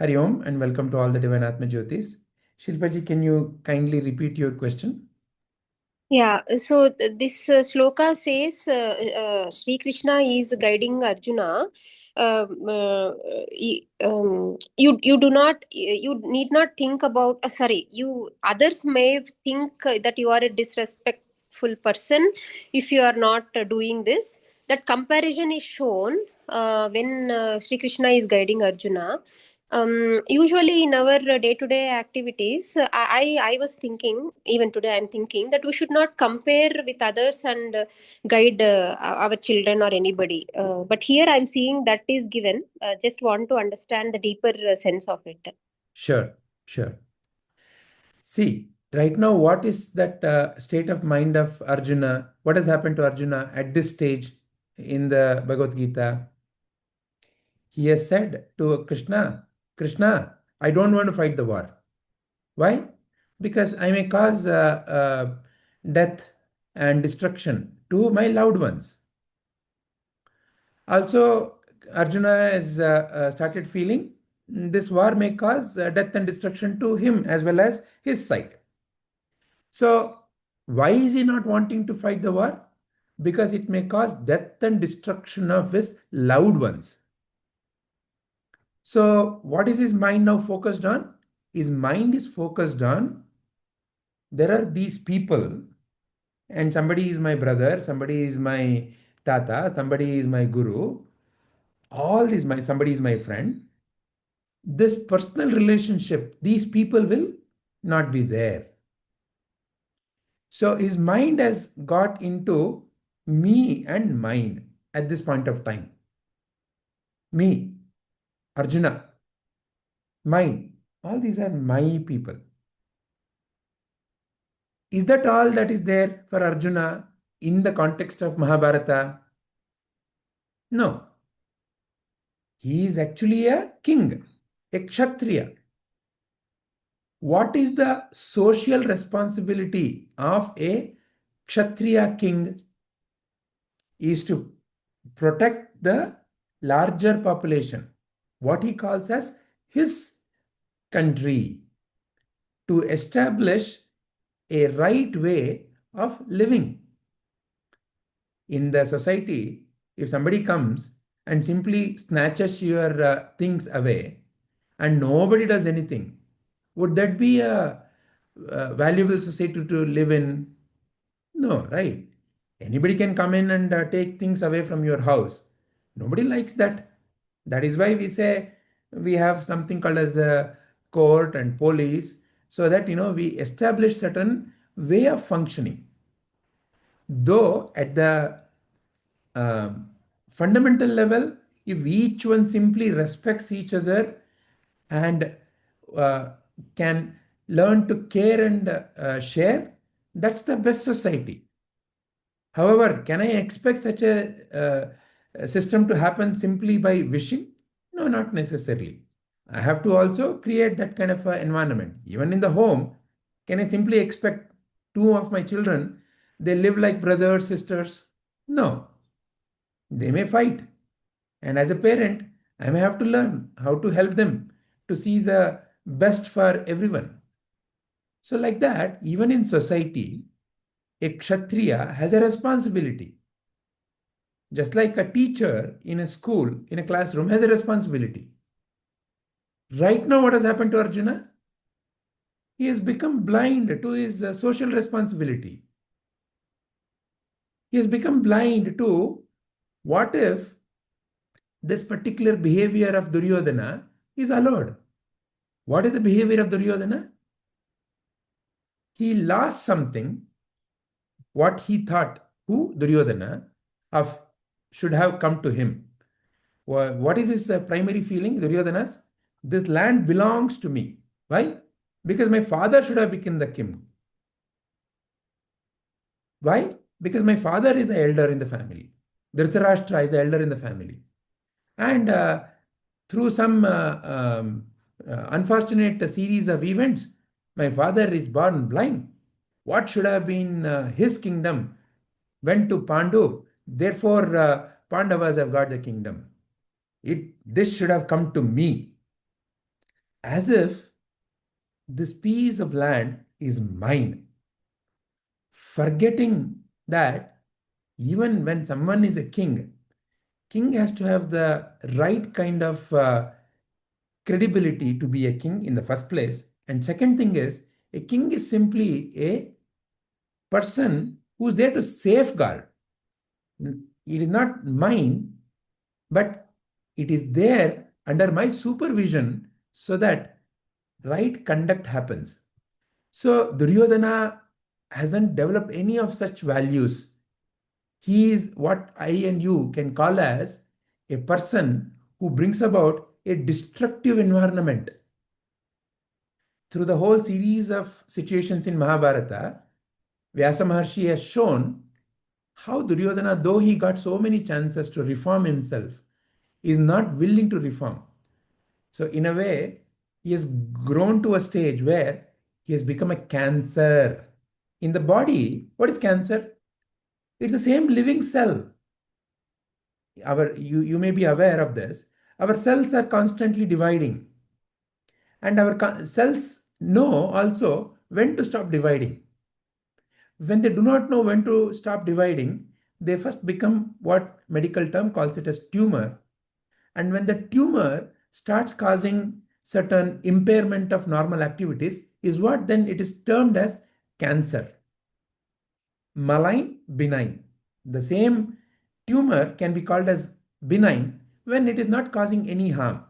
Hari Om and welcome to all the Divine Atmajyotis. Shilpaji, can you kindly repeat your question? Yeah, so this shloka says Sri Krishna is guiding Arjuna. You do not you need not think about sorry, you others may think that you are a disrespectful person if you are not doing this. That comparison is shown when Sri Krishna is guiding Arjuna. Usually in our day-to-day activities, I was thinking, even today I'm thinking that we should not compare with others and guide our children or anybody. But here I'm seeing that is given. Just want to understand the deeper sense of it. Sure, sure. See, right now, what is that state of mind of Arjuna? What has happened to Arjuna at this stage in the Bhagavad Gita? He has said to Krishna, Krishna, I don't want to fight the war. Why? Because I may cause death and destruction to my loved ones. Also, Arjuna has started feeling this war may cause death and destruction to him as well as his side. So, why is he not wanting to fight the war? Because it may cause death and destruction of his loved ones. So, what is his mind now focused on? His mind is focused on there are these people, and somebody is my brother, somebody is my tata, somebody is my guru, all these my somebody is my friend. This personal relationship, these people will not be there. So his mind has got into me and mine at this point of time. Me, Arjuna, mine. All these are my people. Is that all that is there for Arjuna in the context of Mahabharata? No. He is actually a king, a kshatriya. What is the social responsibility of a kshatriya king is to protect the larger population, what he calls as his country, to establish a right way of living. In the society, if somebody comes and simply snatches your things away and nobody does anything, would that be a valuable society to live in? No, right? Anybody can come in and take things away from your house. Nobody likes that. That is why we say we have something called as a court and police, so that we establish certain way of functioning. Though at the fundamental level, if each one simply respects each other and uh, can learn to care and share, that's the best society. However, can I expect such a system to happen simply by wishing? No, not necessarily. I have to also create that kind of environment. Even in the home, can I simply expect two of my children, they live like brothers, sisters? No, they may fight. And as a parent, I may have to learn how to help them to see the best for everyone. So, like that, even in society, a kshatriya has a responsibility. Just like a teacher in a school, in a classroom, has a responsibility. Right now, what has happened to Arjuna? He has become blind to his social responsibility. He has become blind to what if this particular behavior of Duryodhana is allowed. What is the behavior of Duryodhana? He lost something, what he thought, who Duryodhana, of should have come to him. What is his primary feeling, Duryodhana's? This land belongs to me. Why? Because my father should have become the king. Why? Because my father is the elder in the family. Dhritarashtra is the elder in the family. And through some unfortunate series of events, my father is born blind. What should have been his kingdom went to Pandu. Therefore, Pandavas have got the kingdom. This should have come to me. as if this piece of land is mine, forgetting that even when someone is a king has to have the right kind of credibility to be a king in the first place. And second thing is, a king is simply a person who's there to safeguard. It is not mine, but it is there under my supervision so that right conduct happens. So Duryodhana hasn't developed any of such values. He is what I and you can call as a person who brings about a destructive environment. Through the whole series of situations in Mahabharata, Vyasa Maharshi has shown how Duryodhana, though he got so many chances to reform himself, is not willing to reform. So, in a way, he has grown to a stage where he has become a cancer. In the body, what is cancer? It's the same living cell. You may be aware of this. Our cells are constantly dividing, and our cells know also when to stop dividing. When they do not know when to stop dividing, they first become what medical term calls it as tumor. And when the tumor starts causing certain impairment of normal activities, is what then it is termed as cancer. Malign, benign. The same tumor can be called as benign when it is not causing any harm.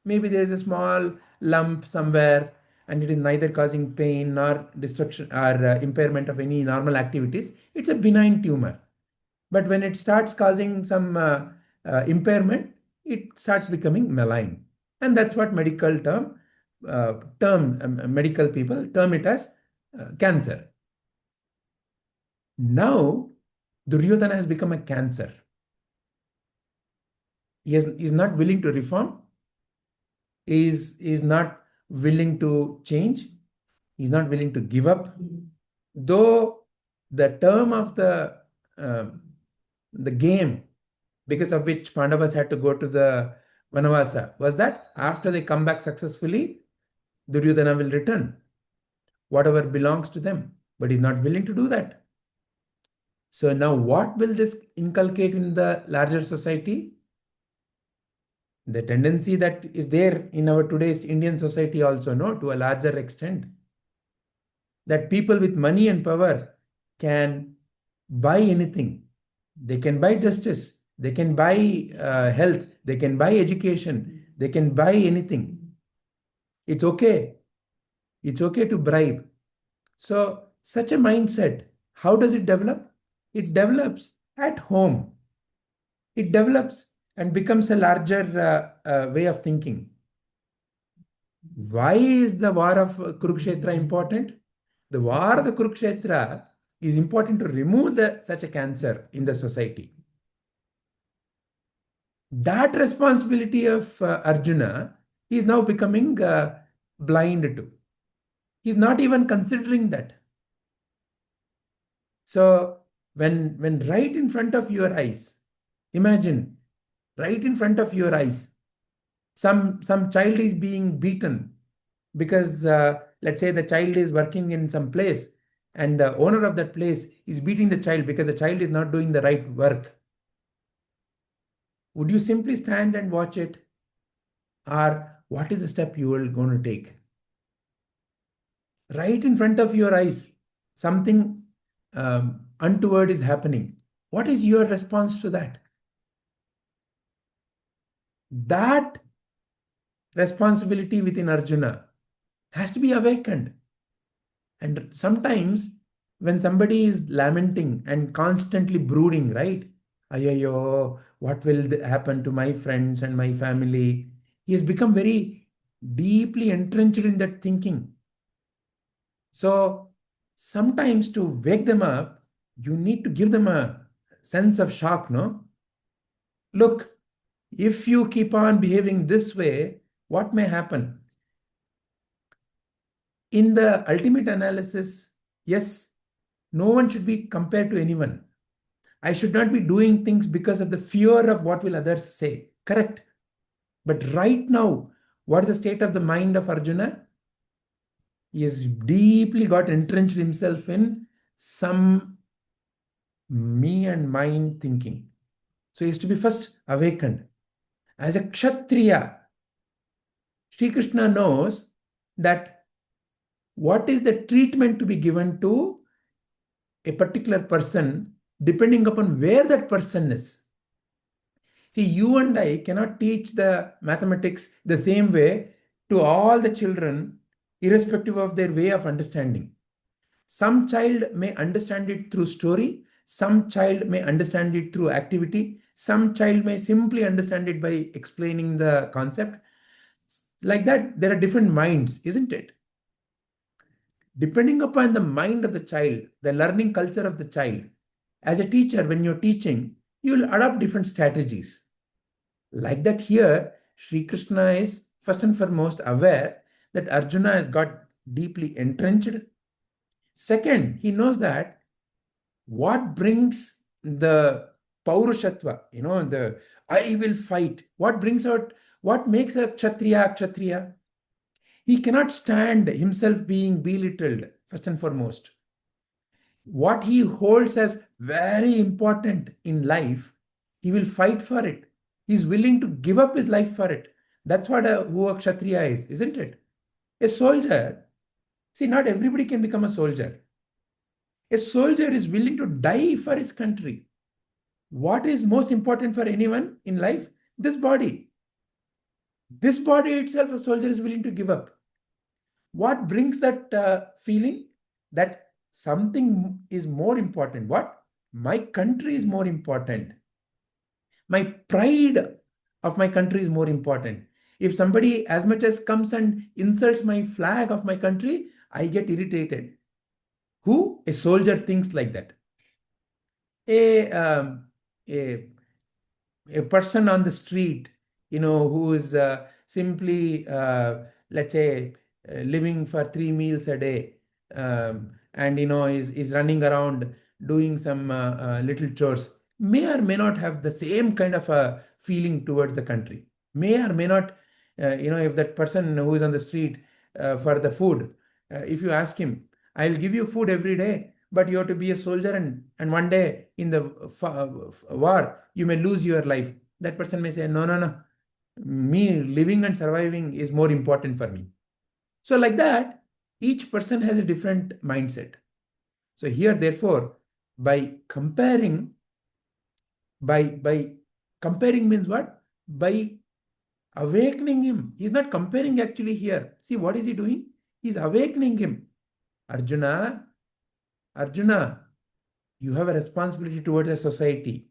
Maybe there is a small lump somewhere and it is neither causing pain nor destruction or impairment of any normal activities. It's a benign tumor. But when it starts causing some impairment, it starts becoming malign. And that's what medical people term it as cancer. Now, Duryodhana has become a cancer. He is not willing to reform. He is not willing to change. He's not willing to give up. Though the term of the game, because of which Pandavas had to go to the Vanavasa, was that after they come back successfully, Duryodhana will return whatever belongs to them. But he's not willing to do that. So now what will this inculcate in the larger society? The tendency that is there in our today's Indian society also, no, to a larger extent, that people with money and power can buy anything. They can buy justice, they can buy health, they can buy education, they can buy anything. It's okay. It's okay to bribe. So such a mindset, how does it develop? It develops at home. It develops and becomes a larger way of thinking. Why is the war of Kurukshetra important? The war of the Kurukshetra is important to remove such a cancer in the society. That responsibility of Arjuna is now becoming blind to. He's not even considering that. So when right in front of your eyes, imagine, right in front of your eyes, some child is being beaten because let's say the child is working in some place and the owner of that place is beating the child because the child is not doing the right work. Would you simply stand and watch it? Or what is the step you are going to take? Right in front of your eyes, something untoward is happening. What is your response to that? That responsibility within Arjuna has to be awakened. And sometimes when somebody is lamenting and constantly brooding, right? Ayayo, what will happen to my friends and my family? He has become very deeply entrenched in that thinking. So sometimes to wake them up, you need to give them a sense of shock, no? Look, if you keep on behaving this way, what may happen? In the ultimate analysis, yes, no one should be compared to anyone. I should not be doing things because of the fear of what will others say. Correct. But right now, What is the state of the mind of Arjuna? He has deeply got entrenched himself in some me and mine thinking. So he has to be first awakened. As a Kshatriya, Sri Krishna knows that what is the treatment to be given to a particular person depending upon where that person is. See, you and I cannot teach the mathematics the same way to all the children, irrespective of their way of understanding. Some child may understand it through story, some child may understand it through activity, some child may simply understand it by explaining the concept. Like that, there are different minds, isn't it? Depending upon the mind of the child, the learning culture of the child, as a teacher, when you're teaching, you will adopt different strategies. Like that, here, Sri Krishna is first and foremost aware that Arjuna has got deeply entrenched. Second, he knows that what brings the Paurushatva, the I will fight, what brings out, what makes a Kshatriya? He cannot stand himself being belittled, first and foremost. What he holds as very important in life, he will fight for it. He's willing to give up his life for it. That's what who a Kshatriya is, isn't it? A soldier. See, not everybody can become a soldier. A soldier is willing to die for his country. What is most important for anyone in life? This body. This body itself, a soldier is willing to give up. What brings that feeling? That something is more important. What? My country is more important. My pride of my country is more important. If somebody as much as comes and insults my flag of my country, I get irritated. Who? A soldier thinks like that. A, um, a, a person on the street, who is simply, let's say, living for 3 meals a day, and is running around doing some little chores, may or may not have the same kind of a feeling towards the country. May or may not, if that person who is on the street for the food, if you ask him, I'll give you food every day, but you have to be a soldier, and one day in the war you may lose your life. That person may say, no, no, no, me living and surviving is more important for me. So like that, each person has a different mindset. So here, therefore, by comparing means what? By awakening him. He's not comparing actually here. See, what is he doing? He's awakening him. Arjuna, you have a responsibility towards a society.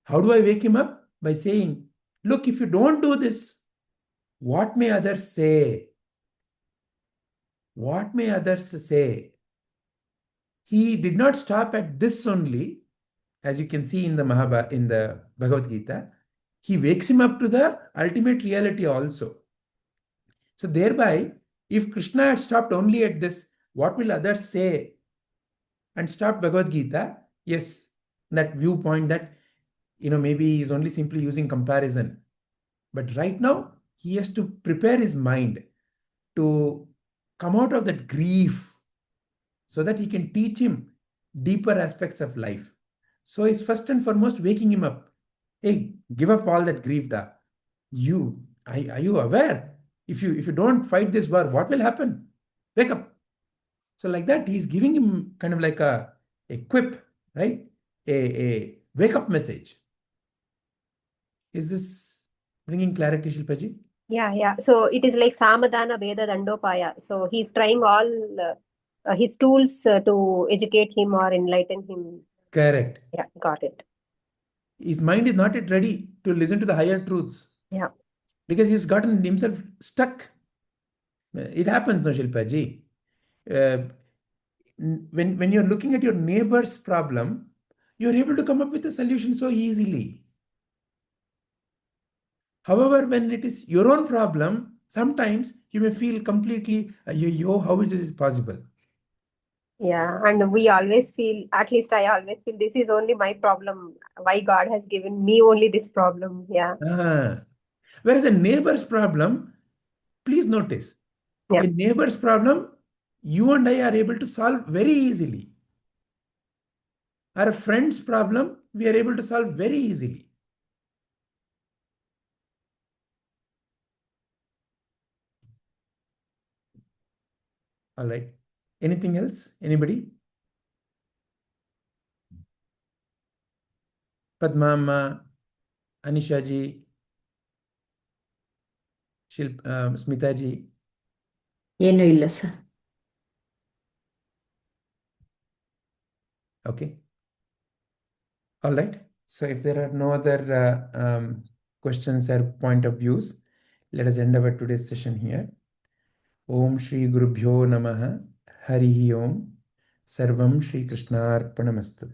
How do I wake him up? By saying, look, if you don't do this, what may others say? What may others say? He did not stop at this only, as you can see in the Bhagavad Gita. He wakes him up to the ultimate reality also. So thereby, if Krishna had stopped only at this, what will others say, and stopped Bhagavad Gita, yes, that viewpoint that, maybe he's only simply using comparison. But right now, he has to prepare his mind to come out of that grief so that he can teach him deeper aspects of life. So he's first and foremost waking him up. Hey, give up all that grief, da. Are you aware? If you don't fight this war, what will happen? Wake up. So like that, he's giving him kind of like a quip, right? A wake up message. Is this bringing clarity, Shilpaji? Yeah. So it is like Samadhana Veda Dandopaya. So he's trying all his tools to educate him or enlighten him. Correct. Yeah, got it. His mind is not yet ready to listen to the higher truths. Yeah. Because he's gotten himself stuck. It happens, no, Shilpaji. When you're looking at your neighbor's problem, you're able to come up with a solution so easily. However, when it is your own problem, sometimes you may feel completely, how it is possible? Yeah, and we always feel, at least I always feel, this is only my problem. Why God has given me only this problem? Yeah. Whereas a neighbor's problem, please notice, Yeah. a neighbor's problem, you and I are able to solve very easily. Or a friend's problem, we are able to solve very easily. All right. Anything else? Anybody? Padmama, Anisha ji, Smita ji. ಏನೂ ಇಲ್ಲ sir. Okay. All right. So if there are no other questions or point of views, let us end our today's session here. Om Shri Gurubhyo Namaha. Harihi Om. Sarvam Shri Krishnarpanamastu.